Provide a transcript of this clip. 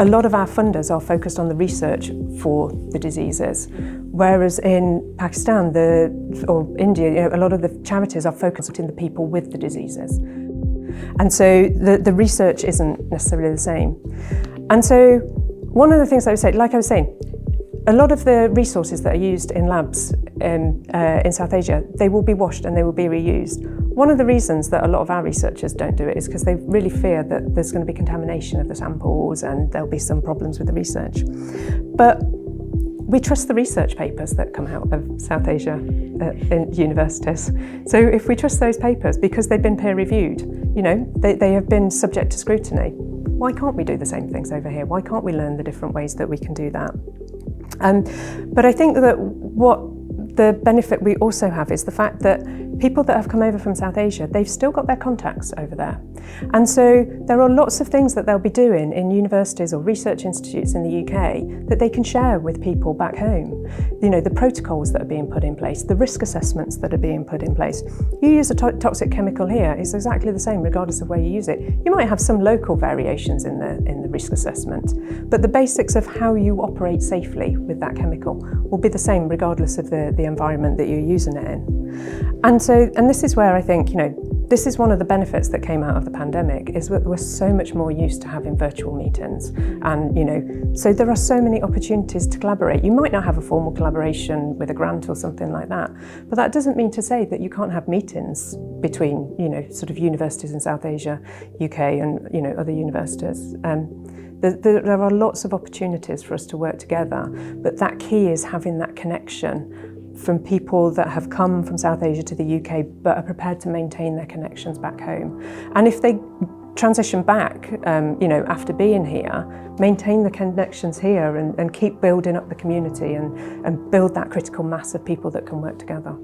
a lot of our funders are focused on the research for the diseases, whereas in Pakistan or India, a lot of the charities are focused on the people with the diseases. And so the research isn't necessarily the same. And so one of the things I would say, like I was saying, a lot of the resources that are used in labs in South Asia, they will be washed and they will be reused. One of the reasons that a lot of our researchers don't do it is because they really fear that there's going to be contamination of the samples and there'll be some problems with the research. But we trust the research papers that come out of South Asia in universities. So if we trust those papers, because they've been peer reviewed, they have been subject to scrutiny, why can't we do the same things over here? Why can't we learn the different ways that we can do that? But I think that what the benefit we also have is the fact that people that have come over from South Asia, they've still got their contacts over there. And so there are lots of things that they'll be doing in universities or research institutes in the UK that they can share with people back home. The protocols that are being put in place, the risk assessments that are being put in place. You use a toxic chemical here, it's exactly the same regardless of where you use it. You might have some local variations in the risk assessment, but the basics of how you operate safely with that chemical will be the same regardless of the environment that you're using it in. And this is where I think, this is one of the benefits that came out of the pandemic, is that we're so much more used to having virtual meetings. And, so there are so many opportunities to collaborate. You might not have a formal collaboration with a grant or something like that, but that doesn't mean to say that you can't have meetings between, sort of universities in South Asia, UK and, other universities. There are lots of opportunities for us to work together, but that key is having that connection from people that have come from South Asia to the UK but are prepared to maintain their connections back home. And if they transition back, after being here, maintain the connections here and keep building up the community and build that critical mass of people that can work together.